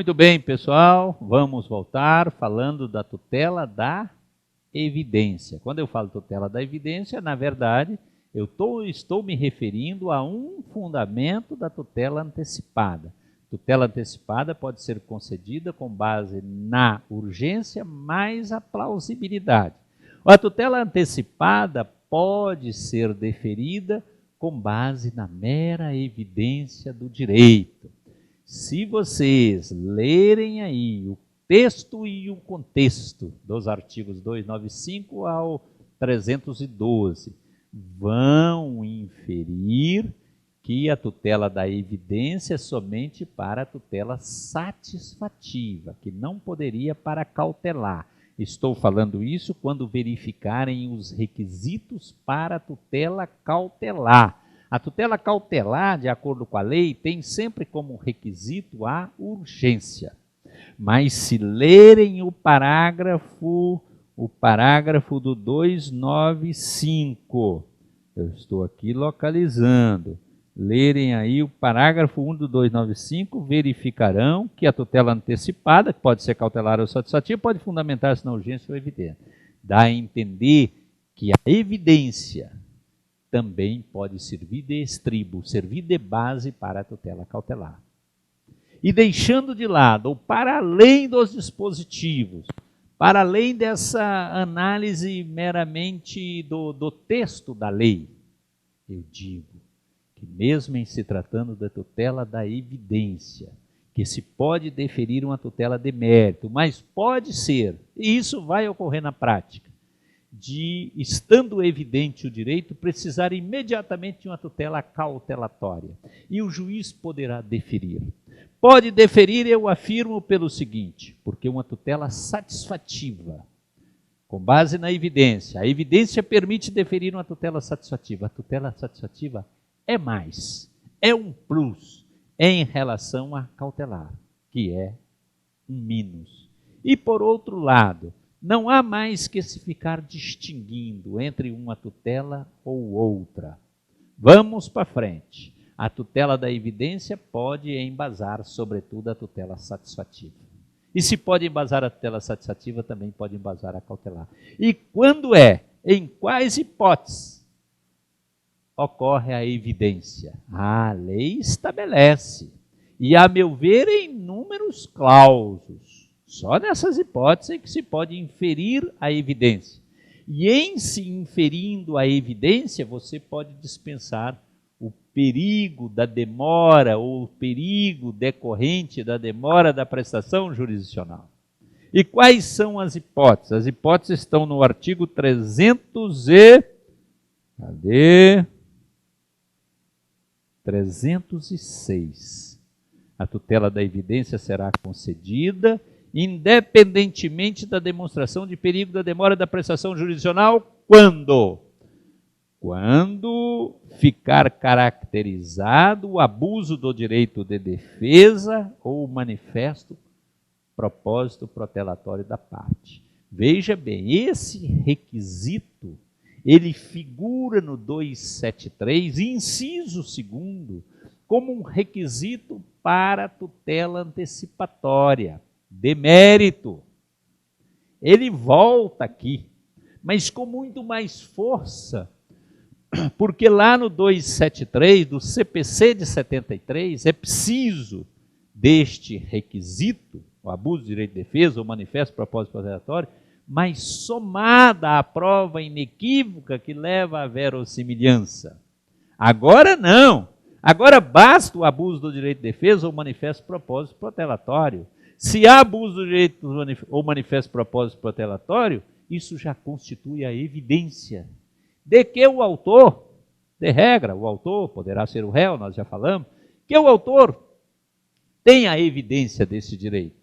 Muito bem, pessoal, vamos voltar falando da tutela da evidência. Quando eu falo tutela da evidência, na verdade, eu estou me referindo a um fundamento da tutela antecipada. Tutela antecipada pode ser concedida com base na urgência mais a plausibilidade. A tutela antecipada pode ser deferida com base na mera evidência do direito. Se vocês lerem aí o texto e o contexto dos artigos 295 ao 312, vão inferir que a tutela da evidência é somente para a tutela satisfativa, que não poderia para cautelar. Estou falando isso quando verificarem os requisitos para a tutela cautelar. A tutela cautelar, de acordo com a lei, tem sempre como requisito a urgência. Mas se lerem o parágrafo do 295, eu estou aqui localizando, lerem aí o parágrafo 1 do 295, verificarão que a tutela antecipada, que pode ser cautelar ou satisfativa, pode fundamentar-se na urgência ou evidência. Dá a entender que a evidência também pode servir de estribo, servir de base para a tutela cautelar. E deixando de lado, ou para além dos dispositivos, para além dessa análise meramente do texto da lei, eu digo que mesmo em se tratando da tutela da evidência, que se pode deferir uma tutela de mérito, mas pode ser, e isso vai ocorrer na prática, de, estando evidente o direito, precisar imediatamente de uma tutela cautelatória. E o juiz poderá deferir. Pode deferir, eu afirmo, pelo seguinte, porque uma tutela satisfativa, com base na evidência, a evidência permite deferir uma tutela satisfativa. A tutela satisfativa é mais, é um plus em relação à cautelar, que é um minus. E por outro lado, não há mais que se ficar distinguindo entre uma tutela ou outra. Vamos para frente. A tutela da evidência pode embasar, sobretudo, a tutela satisfativa. E se pode embasar a tutela satisfativa, também pode embasar a cautelar. E quando em quais hipóteses ocorre a evidência? A lei estabelece. E, a meu ver, em inúmeros clausos. Só nessas hipóteses é que se pode inferir a evidência. E em se inferindo a evidência, você pode dispensar o perigo da demora ou o perigo decorrente da demora da prestação jurisdicional. E quais são as hipóteses? As hipóteses estão no artigo 306. A tutela da evidência será concedida independentemente da demonstração de perigo da demora da prestação jurisdicional, quando ficar caracterizado o abuso do direito de defesa ou o manifesto propósito protelatório da parte. Veja bem, esse requisito, ele figura no 273, inciso 2º, como um requisito para a tutela antecipatória de mérito. Ele volta aqui, mas com muito mais força, porque lá no 273, do CPC de 73, é preciso deste requisito, o abuso de direito de defesa, o manifesto propósito protelatório, mas somada à prova inequívoca que leva à verossimilhança. Agora não. Agora basta o abuso do direito de defesa ou manifesto propósito protelatório. Se há abuso do direito ou manifesto propósito protelatório, isso já constitui a evidência de que o autor, de regra, o autor poderá ser o réu, nós já falamos, que o autor tem a evidência desse direito.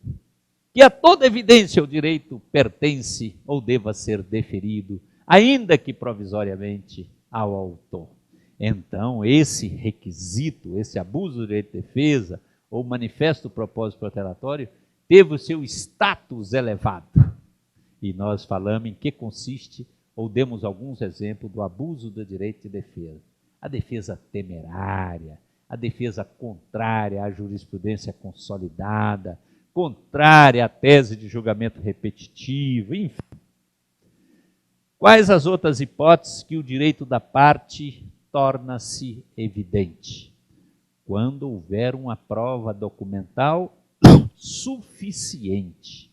Que a toda evidência o direito pertence ou deva ser deferido, ainda que provisoriamente, ao autor. Então, esse requisito, esse abuso do direito de defesa ou manifesto propósito protelatório, teve o seu status elevado. E nós falamos em que consiste, ou demos alguns exemplos do abuso do direito de defesa. A defesa temerária, a defesa contrária à jurisprudência consolidada, contrária à tese de julgamento repetitivo, enfim. Quais as outras hipóteses que o direito da parte torna-se evidente? Quando houver uma prova documental suficiente.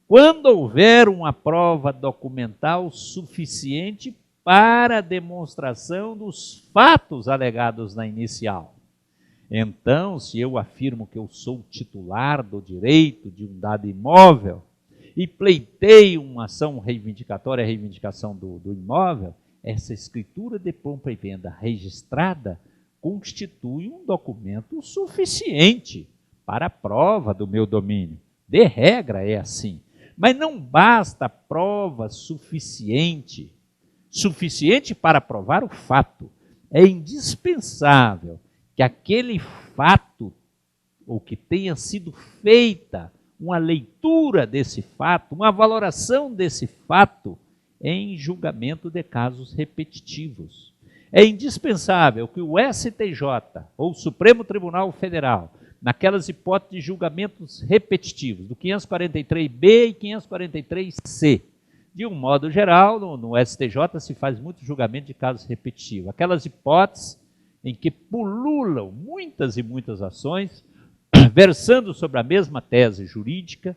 Quando houver uma prova documental suficiente para a demonstração dos fatos alegados na inicial. Então, se eu afirmo que eu sou titular do direito de um dado imóvel e pleiteio uma ação reivindicatória, a reivindicação do imóvel, essa escritura de compra e venda registrada constitui um documento suficiente para a prova do meu domínio. De regra é assim. Mas não basta prova suficiente para provar o fato. É indispensável que aquele fato, ou que tenha sido feita uma leitura desse fato, uma valoração desse fato em julgamento de casos repetitivos. É indispensável que o STJ, ou o Supremo Tribunal Federal, naquelas hipóteses de julgamentos repetitivos, do 543B e 543C. De um modo geral, no STJ se faz muito julgamento de casos repetitivos. Aquelas hipóteses em que pululam muitas e muitas ações, versando sobre a mesma tese jurídica,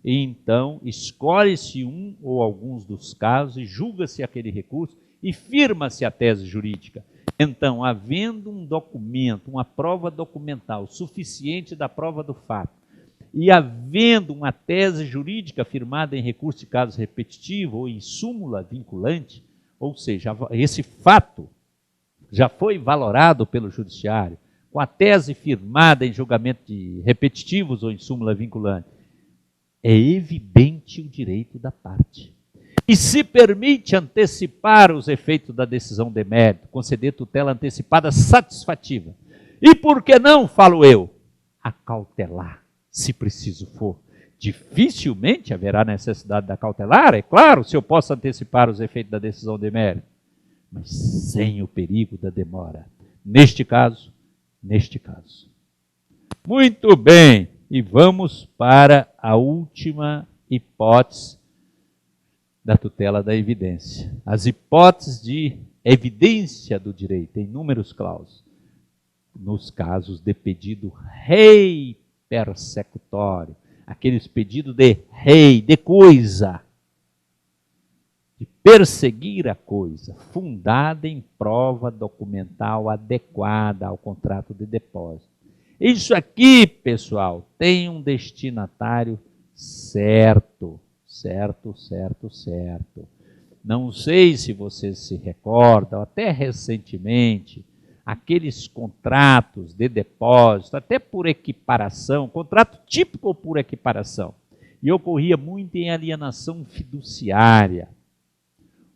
e então escolhe-se um ou alguns dos casos e julga-se aquele recurso e firma-se a tese jurídica. Então, havendo um documento, uma prova documental suficiente da prova do fato, e havendo uma tese jurídica firmada em recurso de caso repetitivo ou em súmula vinculante, ou seja, esse fato já foi valorado pelo judiciário, com a tese firmada em julgamento de repetitivos ou em súmula vinculante, é evidente o direito da parte. E se permite antecipar os efeitos da decisão de mérito, conceder tutela antecipada satisfativa. E por que não, falo eu, acautelar, se preciso for. Dificilmente haverá necessidade da cautelar, é claro, se eu posso antecipar os efeitos da decisão de mérito, mas sem o perigo da demora. Neste caso. Muito bem, e vamos para a última hipótese da tutela da evidência. As hipóteses de evidência do direito, em números clausos, nos casos de pedido rei persecutório, aqueles pedidos de rei, de coisa, de perseguir a coisa, fundada em prova documental adequada ao contrato de depósito. Isso aqui, pessoal, tem um destinatário certo. Não sei se vocês se recordam, até recentemente, aqueles contratos de depósito, até por equiparação, contrato típico por equiparação, e ocorria muito em alienação fiduciária.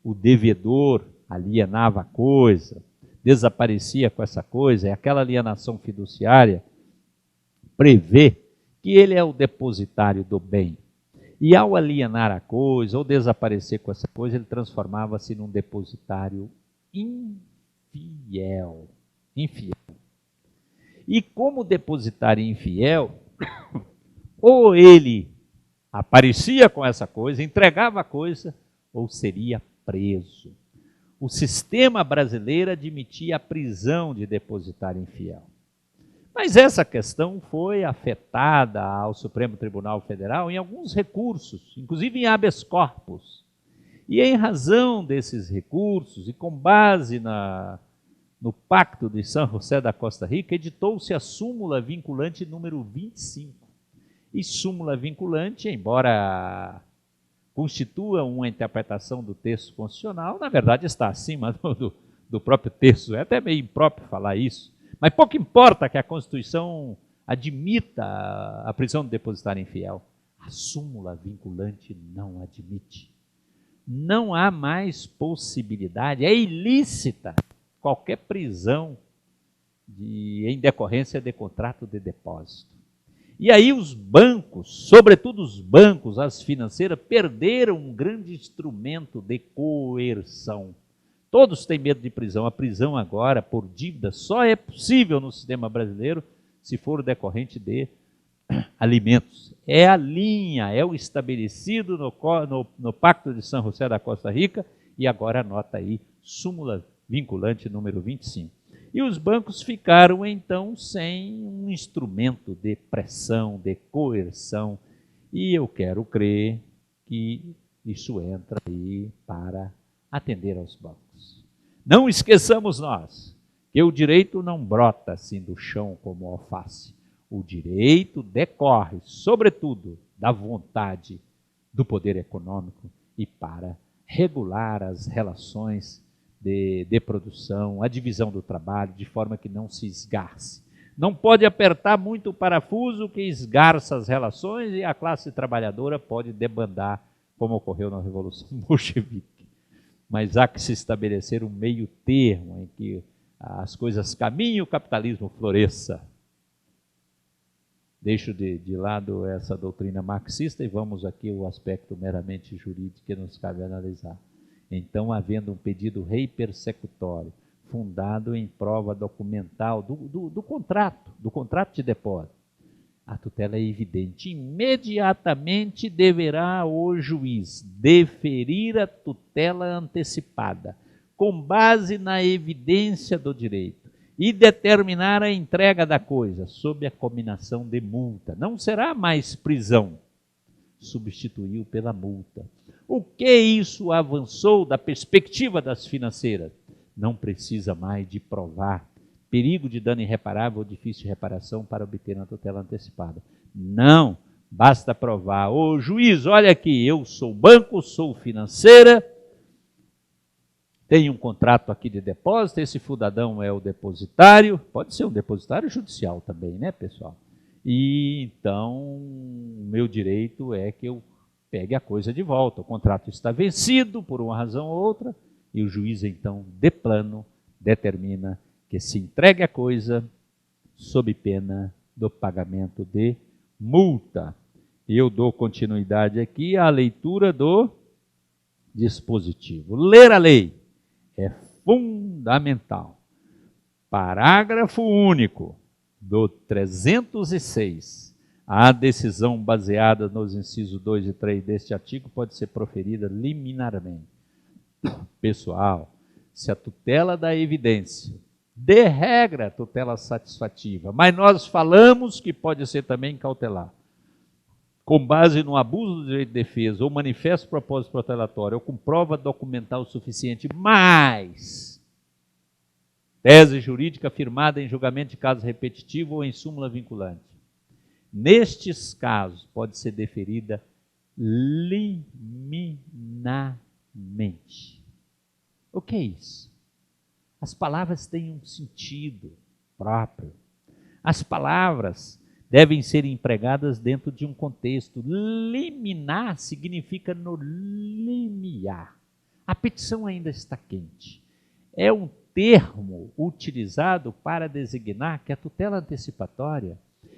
O devedor alienava a coisa, desaparecia com essa coisa, e aquela alienação fiduciária prevê que ele é o depositário do bem. E ao alienar a coisa, ou desaparecer com essa coisa, ele transformava-se num depositário infiel. E como depositário infiel, ou ele aparecia com essa coisa, entregava a coisa, ou seria preso. O sistema brasileiro admitia a prisão de depositário infiel. Mas essa questão foi afetada ao Supremo Tribunal Federal em alguns recursos, inclusive em habeas corpus. E em razão desses recursos, e com base no Pacto de São José da Costa Rica, editou-se a súmula vinculante número 25. E súmula vinculante, embora constitua uma interpretação do texto constitucional, na verdade está acima do próprio texto. É até meio impróprio falar isso. Mas pouco importa que a Constituição admita a prisão do depositário infiel. A súmula vinculante não admite. Não há mais possibilidade, é ilícita qualquer prisão em decorrência de contrato de depósito. E aí os bancos, sobretudo os bancos, as financeiras, perderam um grande instrumento de coerção. Todos têm medo de prisão. A prisão agora, por dívida, só é possível no sistema brasileiro se for decorrente de alimentos. É a linha, é o estabelecido no Pacto de São José da Costa Rica, e agora anota aí, súmula vinculante número 25. E os bancos ficaram, então, sem um instrumento de pressão, de coerção, e eu quero crer que isso entra aí para atender aos bancos. Não esqueçamos nós que o direito não brota assim do chão como alface. O direito decorre, sobretudo, da vontade do poder econômico e para regular as relações de produção, a divisão do trabalho, de forma que não se esgarce. Não pode apertar muito o parafuso que esgarça as relações e a classe trabalhadora pode debandar, como ocorreu na Revolução Bolchevique. Mas há que se estabelecer um meio termo em que as coisas caminhem e o capitalismo floresça. Deixo de lado essa doutrina marxista e vamos aqui ao aspecto meramente jurídico que nos cabe analisar. Então, havendo um pedido rei persecutório, fundado em prova documental do contrato de depósito, a tutela é evidente. Imediatamente deverá o juiz deferir a tutela antecipada, com base na evidência do direito, e determinar a entrega da coisa, sob a cominação de multa. Não será mais prisão, substituiu pela multa. O que isso avançou da perspectiva das financeiras? Não precisa mais de provar perigo de dano irreparável ou difícil de reparação para obter a tutela antecipada. Não, basta provar. Ô juiz, olha aqui, eu sou banco, sou financeira, tenho um contrato aqui de depósito, esse cidadão é o depositário, pode ser um depositário judicial também, né, pessoal? E então, o meu direito é que eu pegue a coisa de volta. O contrato está vencido por uma razão ou outra, e o juiz, então, de plano, determina que se entregue a coisa sob pena do pagamento de multa. E eu dou continuidade aqui à leitura do dispositivo. Ler a lei é fundamental. Parágrafo único do 306. A decisão baseada nos incisos 2 e 3 deste artigo pode ser proferida liminarmente. Pessoal, se a tutela da evidência, de regra, tutela satisfativa, mas nós falamos que pode ser também cautelar, com base no abuso do direito de defesa, ou manifesto propósito protelatório, ou com prova documental suficiente, mais tese jurídica firmada em julgamento de caso repetitivo ou em súmula vinculante. Nestes casos, pode ser deferida liminarmente. O que é isso? As palavras têm um sentido próprio. As palavras devem ser empregadas dentro de um contexto. Liminar significa no limiar. A petição ainda está quente. É um termo utilizado para designar que a tutela antecipatória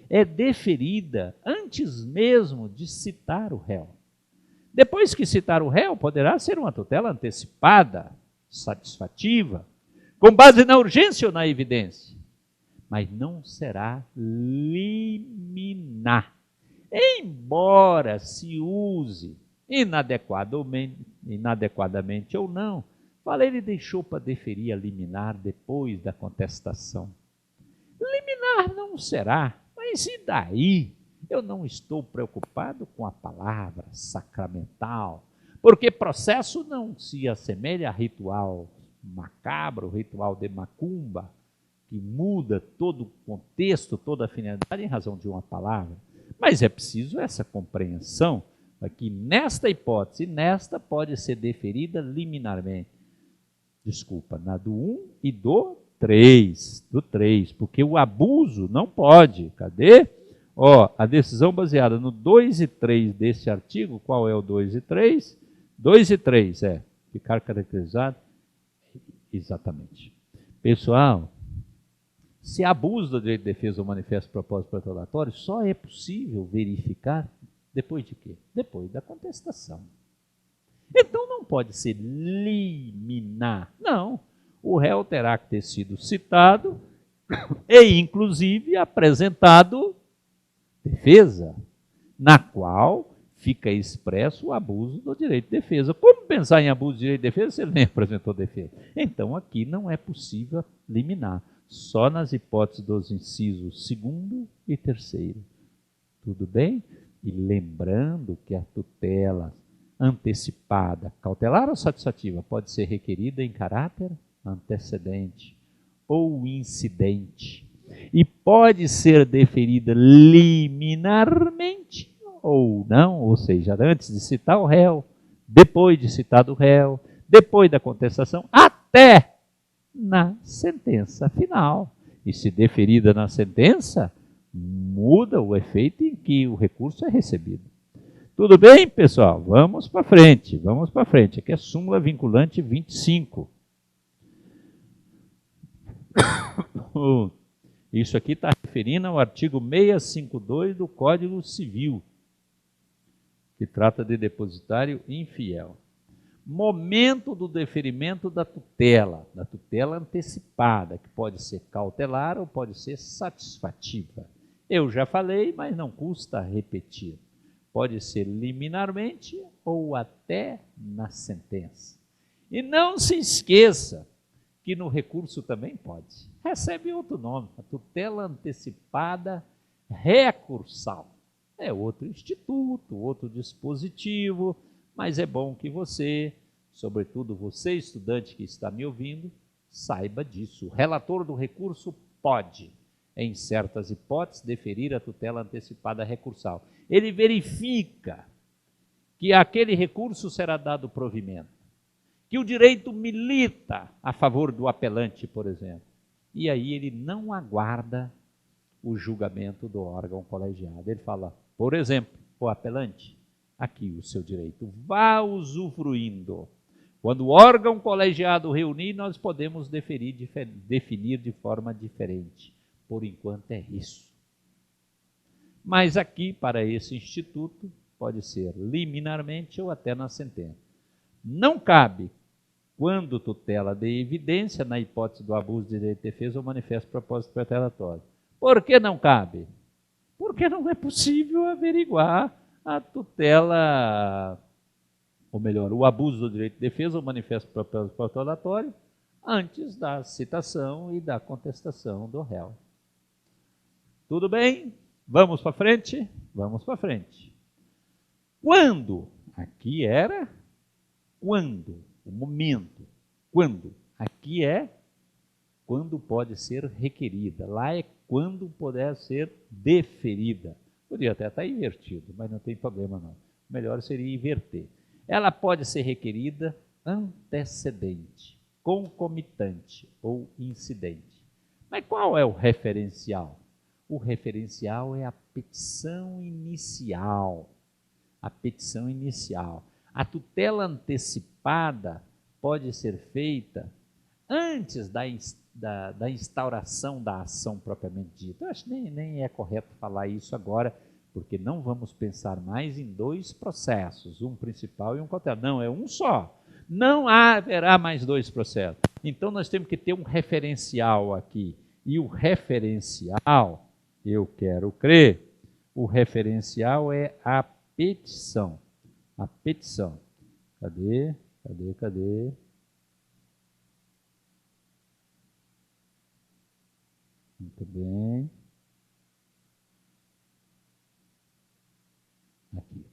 é deferida antes mesmo de citar o réu. Depois que citar o réu, poderá ser uma tutela antecipada, satisfativa, com base na urgência ou na evidência, mas não será liminar. Embora se use inadequadamente ou não, ele deixou para deferir a liminar depois da contestação. Liminar não será, mas e daí? Eu não estou preocupado com a palavra sacramental, porque processo não se assemelha a ritual macabro, ritual de macumba, que muda todo o contexto, toda a finalidade em razão de uma palavra. Mas é preciso essa compreensão, que nesta hipótese, nesta pode ser deferida liminarmente. Desculpa, na do 1 e do 3, porque o abuso não pode. Cadê? A decisão baseada no 2 e 3 desse artigo, qual é o 2 e 3? 2 e 3, ficar caracterizado. Exatamente. Pessoal, se abuso do direito de defesa ou manifesto propósito protelatório, só é possível verificar depois de quê? Depois da contestação. Então não pode ser liminar. Não. O réu terá que ter sido citado e, inclusive, apresentado defesa, na qual fica expresso o abuso do direito de defesa. Como pensar em abuso de direito de defesa se ele nem apresentou defesa? Então, aqui não é possível liminar, só nas hipóteses dos incisos 2º e 3º. Tudo bem? E lembrando que a tutela antecipada, cautelar ou satisfativa, pode ser requerida em caráter antecedente ou incidente. E pode ser deferida liminarmente ou não, ou seja, antes de citar o réu, depois de citado o réu, depois da contestação, até na sentença final. E se deferida na sentença, muda o efeito em que o recurso é recebido. Tudo bem, pessoal? Vamos para frente, vamos para frente. Aqui é súmula vinculante 25. Isso aqui está referindo ao artigo 652 do Código Civil, que trata de depositário infiel. Momento do deferimento da tutela antecipada, que pode ser cautelar ou pode ser satisfativa. Eu já falei, mas não custa repetir. Pode ser liminarmente ou até na sentença. E não se esqueça que no recurso também pode. Recebe outro nome, a tutela antecipada recursal. É outro instituto, outro dispositivo, mas é bom que você, sobretudo você estudante que está me ouvindo, saiba disso. O relator do recurso pode, em certas hipóteses, deferir a tutela antecipada recursal. Ele verifica que aquele recurso será dado provimento, que o direito milita a favor do apelante, por exemplo. E aí ele não aguarda o julgamento do órgão colegiado. Ele fala, por exemplo, o apelante, aqui o seu direito, vá usufruindo. Quando o órgão colegiado reunir, nós podemos definir de forma diferente. Por enquanto é isso. Mas aqui, para esse instituto, pode ser liminarmente ou até na sentença. Não cabe, quando tutela dê evidência, na hipótese do abuso de direito de defesa ou manifesto propósito pretelatório. Por que não cabe? Porque não é possível averiguar a tutela, ou melhor, o abuso do direito de defesa ou manifesto propósito pretelatório antes da citação e da contestação do réu. Tudo bem? Vamos para frente? Vamos para frente. Quando? Aqui era quando, o momento. Quando? Aqui é quando pode ser requerida. Lá é quando puder ser deferida. Podia até estar invertido, mas não tem problema não. O melhor seria inverter. Ela pode ser requerida antecedente, concomitante ou incidente. Mas qual é o referencial? O referencial é a petição inicial. A petição inicial. A tutela antecipada pode ser feita antes da instauração da ação propriamente dita. Eu acho que nem é correto falar isso agora, porque não vamos pensar mais em dois processos, um principal e um cautelar. Não, é um só. Não haverá mais dois processos. Então, nós temos que ter um referencial aqui. E o referencial, eu quero crer, o referencial é a petição. A petição. Cadê? Muito bem. Aqui.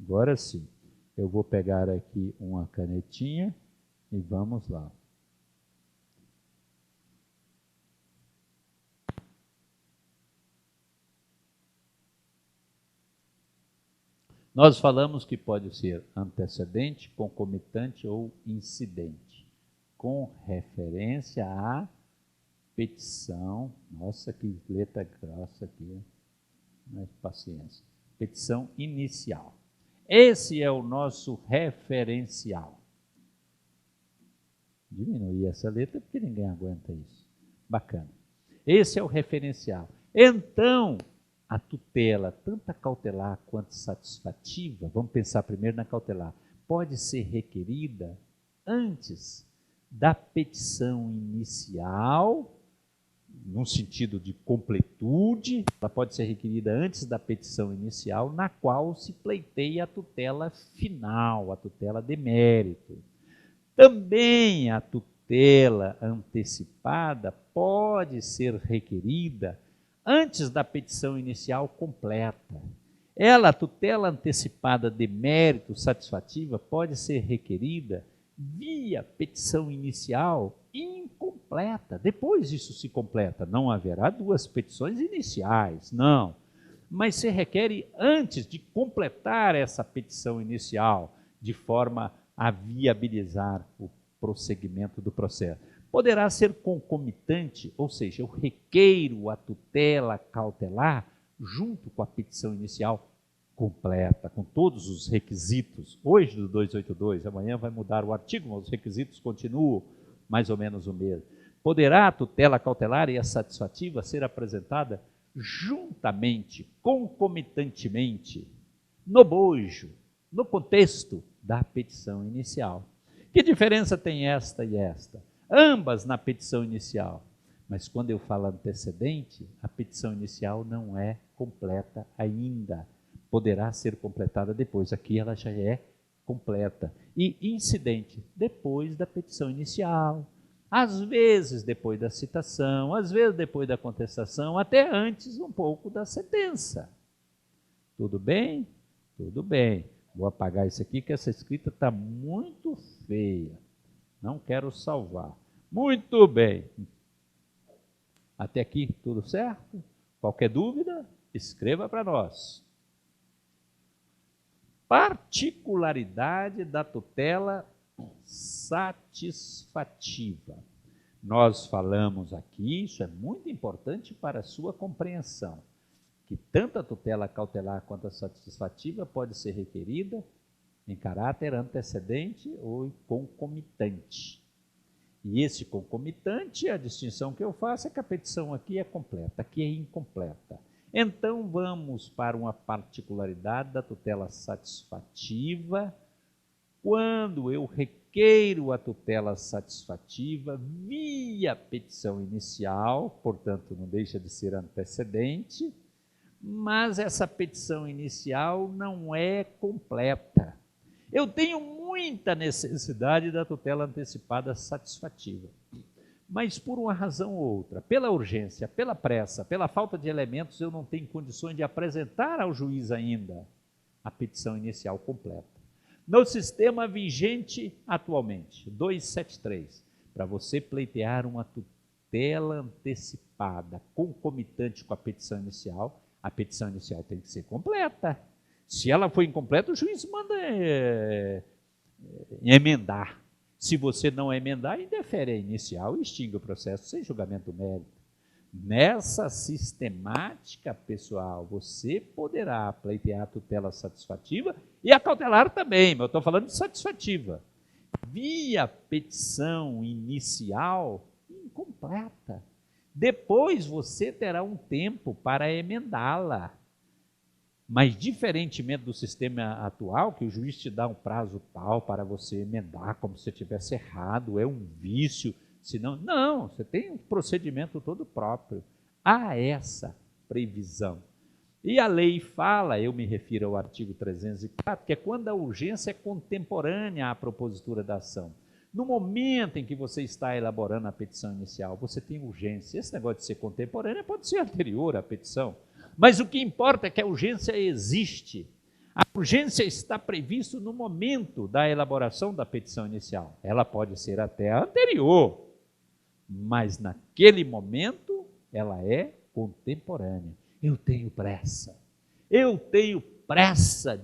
Agora sim, eu vou pegar aqui uma canetinha e vamos lá. Nós falamos que pode ser antecedente, concomitante ou incidente, com referência à petição. Nossa, que letra grossa aqui, mas paciência. Petição inicial. Esse é o nosso referencial. Diminuir essa letra porque ninguém aguenta isso. Bacana. Esse é o referencial. Então, a tutela, tanto a cautelar quanto satisfativa, vamos pensar primeiro na cautelar, pode ser requerida antes da petição inicial num sentido de completude, ela pode ser requerida antes da petição inicial, na qual se pleiteia a tutela final, a tutela de mérito. Também a tutela antecipada pode ser requerida antes da petição inicial completa. A tutela antecipada de mérito satisfativa pode ser requerida via petição inicial incompleta. Depois isso se completa. Não haverá duas petições iniciais, não. Mas se requer antes de completar essa petição inicial, de forma a viabilizar o prosseguimento do processo. Poderá ser concomitante, ou seja, eu requeiro a tutela cautelar junto com a petição inicial completa, com todos os requisitos. Hoje do 282, amanhã vai mudar o artigo, mas os requisitos continuam mais ou menos o mesmo. Poderá a tutela cautelar e a satisfativa ser apresentada juntamente, concomitantemente, no bojo, no contexto da petição inicial. Que diferença tem esta e esta? Ambas na petição inicial. Mas quando eu falo antecedente, a petição inicial não é completa ainda. Poderá ser completada depois. Aqui ela já é completa. E incidente, depois da petição inicial. Às vezes depois da citação, às vezes depois da contestação, até antes um pouco da sentença. Tudo bem? Tudo bem. Vou apagar isso aqui, que essa escrita está muito feia. Não quero salvar. Muito bem. Até aqui, tudo certo? Qualquer dúvida, escreva para nós. Particularidade da tutela satisfativa. Nós falamos aqui, isso é muito importante para a sua compreensão, que tanto a tutela cautelar quanto a satisfativa pode ser requerida em caráter antecedente ou concomitante. E esse concomitante, a distinção que eu faço é que a petição aqui é completa, aqui é incompleta. Então, vamos para uma particularidade da tutela satisfativa. Quando eu requeiro a tutela satisfativa via petição inicial, portanto, não deixa de ser antecedente, mas essa petição inicial não é completa. Eu tenho muita necessidade da tutela antecipada satisfativa, mas por uma razão ou outra, pela urgência, pela pressa, pela falta de elementos, eu não tenho condições de apresentar ao juiz ainda a petição inicial completa. No sistema vigente atualmente, 273, para você pleitear uma tutela antecipada concomitante com a petição inicial tem que ser completa. Se ela for incompleta, o juiz manda emendar. Se você não emendar, indefere a inicial e extingue o processo sem julgamento do mérito. Nessa sistemática, pessoal, você poderá pleitear a tutela satisfativa e a cautelar também, mas eu estou falando de satisfativa. Via petição inicial incompleta. Depois você terá um tempo para emendá-la. Mas, diferentemente do sistema atual, que o juiz te dá um prazo tal para você emendar, como se tivesse errado, é um vício, senão... Não, você tem um procedimento todo próprio. Há essa previsão. E a lei fala, eu me refiro ao artigo 304, que é quando a urgência é contemporânea à propositura da ação. No momento em que você está elaborando a petição inicial, você tem urgência. Esse negócio de ser contemporânea pode ser anterior à petição. Mas o que importa é que a urgência existe. A urgência está prevista no momento da elaboração da petição inicial. Ela pode ser até anterior, mas naquele momento ela é contemporânea. Eu tenho pressa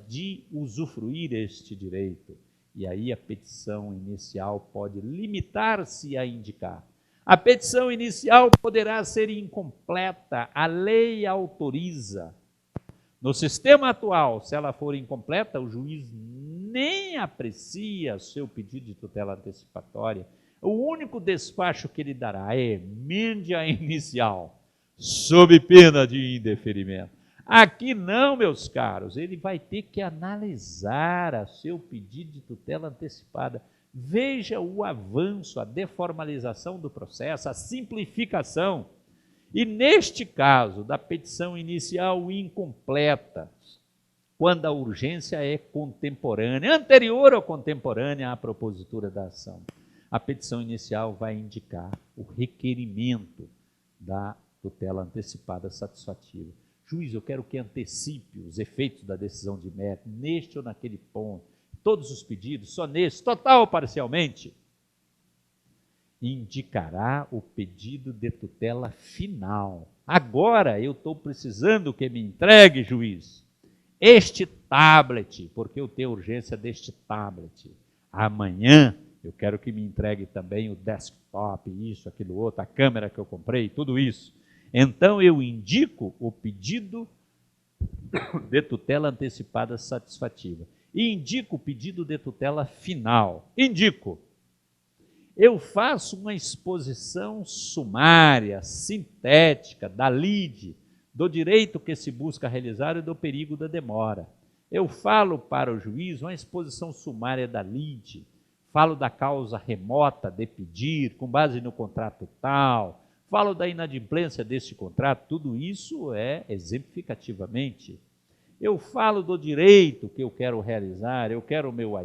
de usufruir este direito. E aí a petição inicial pode limitar-se a indicar. A petição inicial poderá ser incompleta, a lei autoriza. No sistema atual, se ela for incompleta, o juiz nem aprecia seu pedido de tutela antecipatória. O único despacho que ele dará é emende a inicial, sob pena de indeferimento. Aqui não, meus caros, ele vai ter que analisar a seu pedido de tutela antecipada. Veja o avanço, a deformalização do processo, a simplificação. E neste caso da petição inicial incompleta, quando a urgência é contemporânea, anterior ou contemporânea à propositura da ação, a petição inicial vai indicar o requerimento da tutela antecipada satisfativa. Juiz, eu quero que antecipe os efeitos da decisão de mérito, neste ou naquele ponto, todos os pedidos, só nesse, total ou parcialmente. Indicará o pedido de tutela final. Agora eu estou precisando que me entregue, juiz, este tablet, porque eu tenho urgência deste tablet. Amanhã eu quero que me entregue também o desktop, isso, aquilo outro, a câmera que eu comprei, tudo isso. Então eu indico o pedido de tutela antecipada satisfativa. E indico o pedido de tutela final. Indico. Eu faço uma exposição sumária, sintética, da lide, do direito que se busca realizar e do perigo da demora. Eu falo para o juiz uma exposição sumária da lide, falo da causa remota de pedir, com base no contrato tal, falo da inadimplência deste contrato, tudo isso é exemplificativamente. Eu falo do direito que eu quero realizar, eu quero o meu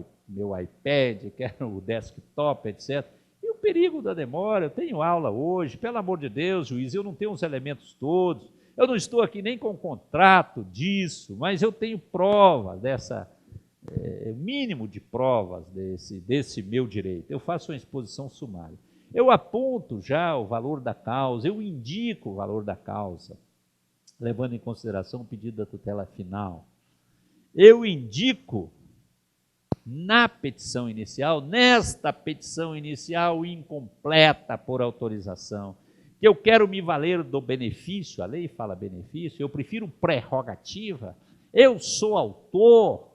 iPad, quero o desktop, etc. E o perigo da demora, eu tenho aula hoje, pelo amor de Deus, juiz, eu não tenho os elementos todos, eu não estou aqui nem com contrato disso, mas eu tenho provas mínimo de provas desse meu direito. Eu faço uma exposição sumária. Eu aponto já o valor da causa, eu indico o valor da causa, levando em consideração o pedido da tutela final. Eu indico na petição inicial, nesta petição inicial incompleta por autorização, que eu quero me valer do benefício, a lei fala benefício, eu prefiro prerrogativa, eu sou autor,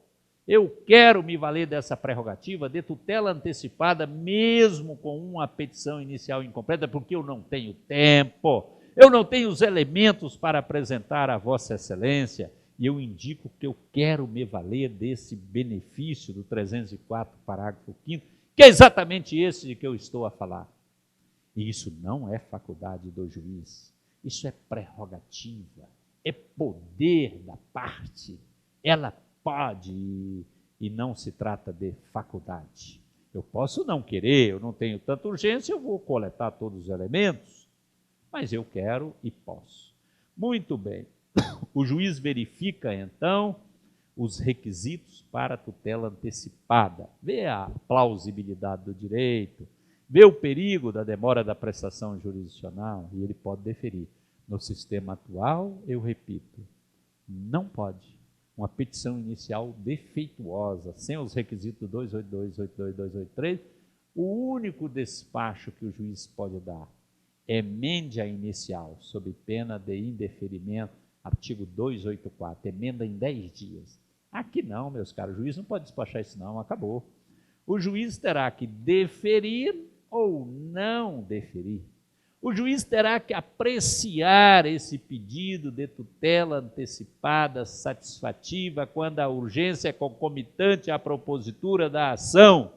eu quero me valer dessa prerrogativa de tutela antecipada, mesmo com uma petição inicial incompleta, porque eu não tenho tempo, eu não tenho os elementos para apresentar a Vossa Excelência, e eu indico que eu quero me valer desse benefício do 304, parágrafo 5º, que é exatamente esse de que eu estou a falar. E isso não é faculdade do juiz, isso é prerrogativa, é poder da parte, ela pode, e não se trata de faculdade. Eu posso não querer, eu não tenho tanta urgência, eu vou coletar todos os elementos, mas eu quero e posso. Muito bem. O juiz verifica, então, os requisitos para a tutela antecipada, vê a plausibilidade do direito, vê o perigo da demora da prestação jurisdicional e ele pode deferir. No sistema atual, eu repito, não pode. Uma petição inicial defeituosa, sem os requisitos 282, 82, 283, o único despacho que o juiz pode dar é emenda inicial, sob pena de indeferimento, artigo 284, emenda em 10 dias. Aqui não, meus caros, o juiz não pode despachar isso não, acabou. O juiz terá que deferir ou não deferir. O juiz terá que apreciar esse pedido de tutela antecipada satisfativa quando a urgência é concomitante à propositura da ação.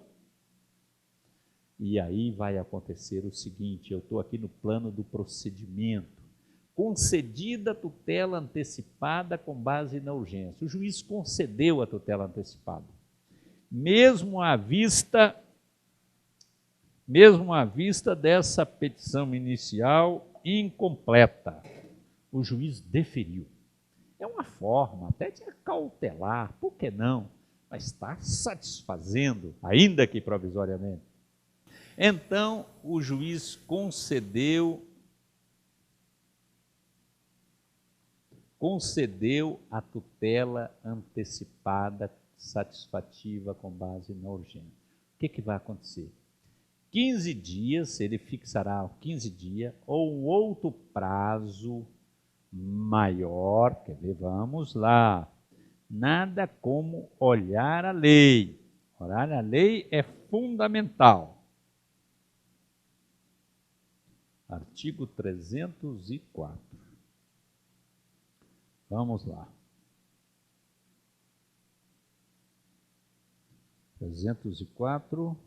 E aí vai acontecer o seguinte, eu estou aqui no plano do procedimento. Concedida a tutela antecipada com base na urgência. O juiz concedeu a tutela antecipada. Mesmo à vista dessa petição inicial incompleta, o juiz deferiu. É uma forma até de cautelar, por que não? Mas está satisfazendo, ainda que provisoriamente. Então, o juiz concedeu a tutela antecipada satisfativa com base na urgência. O que vai acontecer? 15 dias, ele fixará 15 dias, ou um outro prazo maior, quer ver, vamos lá, nada como olhar a lei. Olhar a lei é fundamental. Artigo 304. Vamos lá. 304.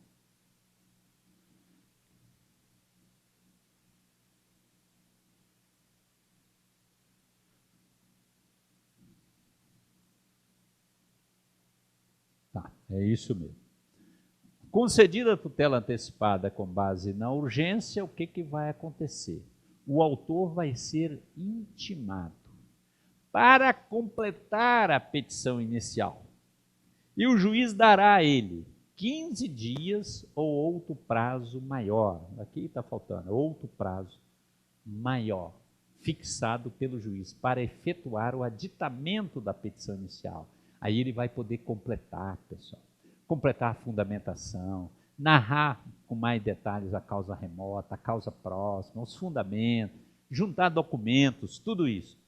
Tá, é isso mesmo. Concedida a tutela antecipada com base na urgência, o que vai acontecer? O autor vai ser intimado para completar a petição inicial. E o juiz dará a ele 15 dias ou outro prazo maior. Aqui está faltando, outro prazo maior, fixado pelo juiz para efetuar o aditamento da petição inicial. Aí ele vai poder completar, pessoal. Completar a fundamentação, narrar com mais detalhes a causa remota, a causa próxima, os fundamentos, juntar documentos, tudo isso.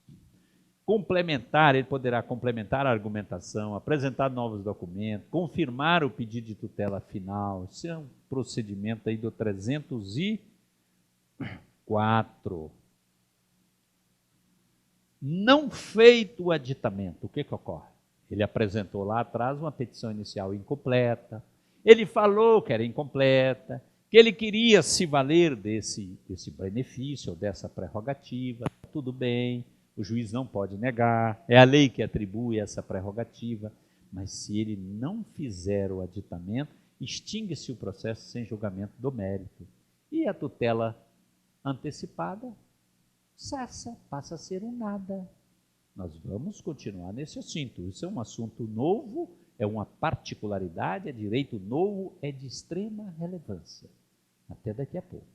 Complementar, ele poderá complementar a argumentação, apresentar novos documentos, confirmar o pedido de tutela final. Isso é um procedimento aí do 304. Não feito o aditamento, o que ocorre? Ele apresentou lá atrás uma petição inicial incompleta, ele falou que era incompleta, que ele queria se valer desse benefício ou dessa prerrogativa, tudo bem, o juiz não pode negar, é a lei que atribui essa prerrogativa, mas se ele não fizer o aditamento, extingue-se o processo sem julgamento do mérito. E a tutela antecipada cessa, passa a ser um nada. Nós vamos continuar nesse assunto. Isso é um assunto novo, é uma particularidade, é direito novo, é de extrema relevância. Até daqui a pouco.